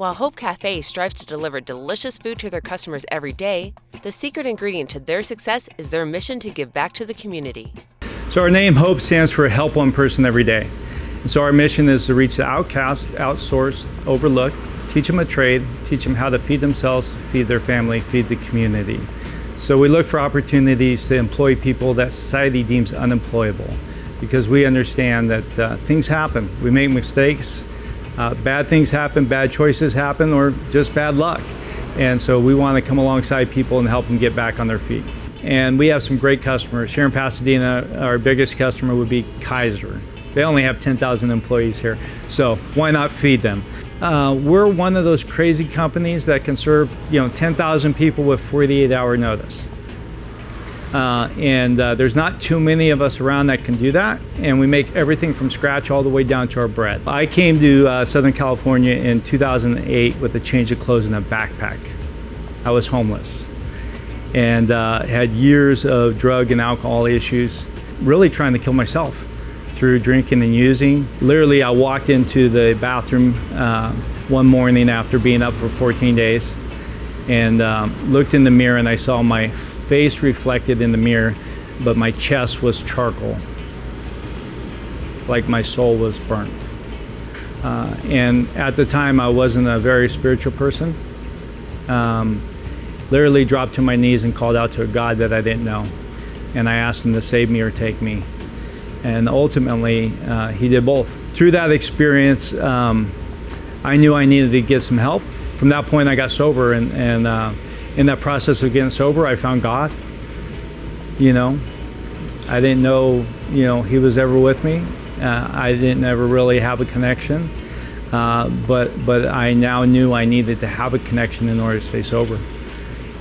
While Hope Cafe strives to deliver delicious food to their customers every day, the secret ingredient to their success is their mission to give back to the community. So our name, Hope, stands for Help One Person Every Day. And so our mission is to reach the outcast, outsourced, overlooked, teach them a trade, teach them how to feed themselves, feed their family, feed the community. So we look for opportunities to employ people that society deems unemployable, because we understand that things happen. We make mistakes. Bad things happen, bad choices happen, or just bad luck. And so we want to come alongside people and help them get back on their feet. And we have some great customers. Here in Pasadena, our biggest customer would be Kaiser. They only have 10,000 employees here, so why not feed them? We're one of those crazy companies that can serve 10,000 people with 48-hour notice. There's not too many of us around that can do that, and we make everything from scratch all the way down to our bread. I came to Southern California in 2008 with a change of clothes and a backpack. I was homeless and had years of drug and alcohol issues, really trying to kill myself through drinking and using. Literally, I walked into the bathroom one morning after being up for 14 days and looked in the mirror, and I saw my face reflected in the mirror, but my chest was charcoal, like my soul was burnt. And at the time, I wasn't a very spiritual person. Literally dropped to my knees and called out to a God that I didn't know. And I asked him to save me or take me. And ultimately, he did both. Through that experience, I knew I needed to get some help. From that point, I got sober, and in that process of getting sober, I found God. I didn't know, he was ever with me. I didn't ever really have a connection, but I now knew I needed to have a connection in order to stay sober.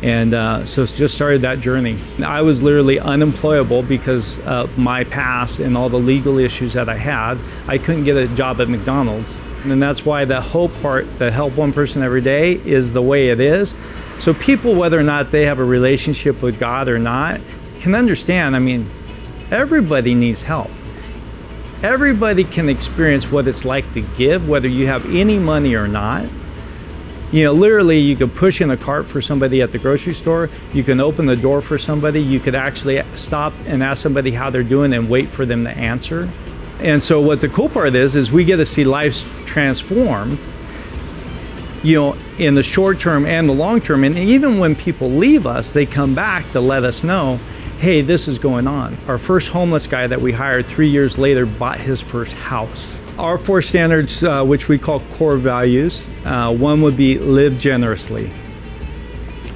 And so it's just started that journey. I was literally unemployable because of my past and all the legal issues that I had. I couldn't get a job at McDonald's. And that's why the hope part, the help one person every day, is the way it is. So people, whether or not they have a relationship with God or not, can understand, everybody needs help. Everybody can experience what it's like to give, whether you have any money or not. Literally, you could push in a cart for somebody at the grocery store. You can open the door for somebody. You could actually stop and ask somebody how they're doing and wait for them to answer. And so what the cool part is we get to see lives transformed, in the short term and the long term. And even when people leave us, they come back to let us know, hey, this is going on. Our first homeless guy that we hired 3 years later bought his first house. Our 4 standards, which we call core values, one would be live generously.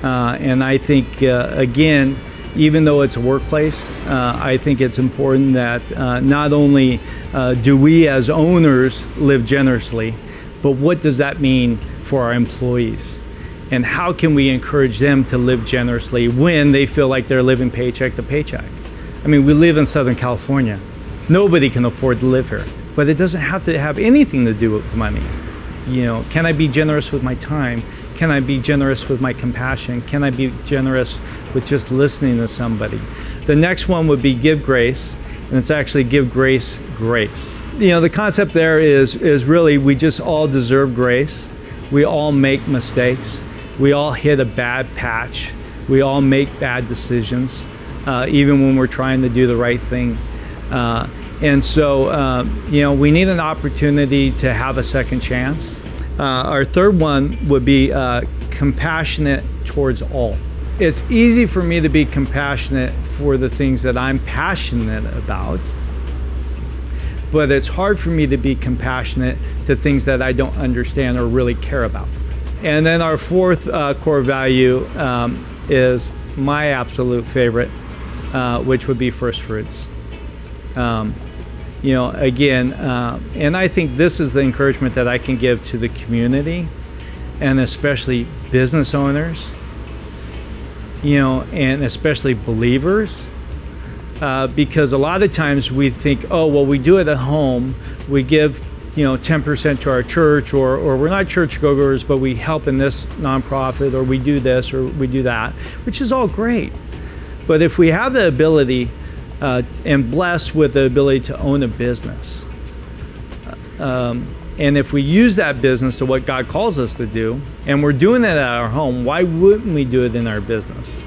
And I think, again, even though it's a workplace, I think it's important that not only do we as owners live generously, but what does that mean for our employees? And how can we encourage them to live generously when they feel like they're living paycheck to paycheck? We live in Southern California. Nobody can afford to live here, but it doesn't have to have anything to do with money. Can I be generous with my time? Can I be generous with my compassion? Can I be generous with just listening to somebody? The next one would be give grace, and it's actually give grace grace. The concept there is really we just all deserve grace. We all make mistakes. We all hit a bad patch. We all make bad decisions, even when we're trying to do the right thing. And so, we need an opportunity to have a second chance. Our third one would be compassionate towards all. It's easy for me to be compassionate for the things that I'm passionate about, but it's hard for me to be compassionate to things that I don't understand or really care about. And then our fourth core value is my absolute favorite, which would be first fruits. Again, and I think this is the encouragement that I can give to the community, and especially business owners, and especially believers, because a lot of times we think, oh, well, we do it at home, we give 10% to our church, or we're not churchgoers, but we help in this nonprofit, or we do this, or we do that, which is all great. But if we have the ability and blessed with the ability to own a business, And if we use that business to what God calls us to do, and we're doing that at our home, why wouldn't we do it in our business?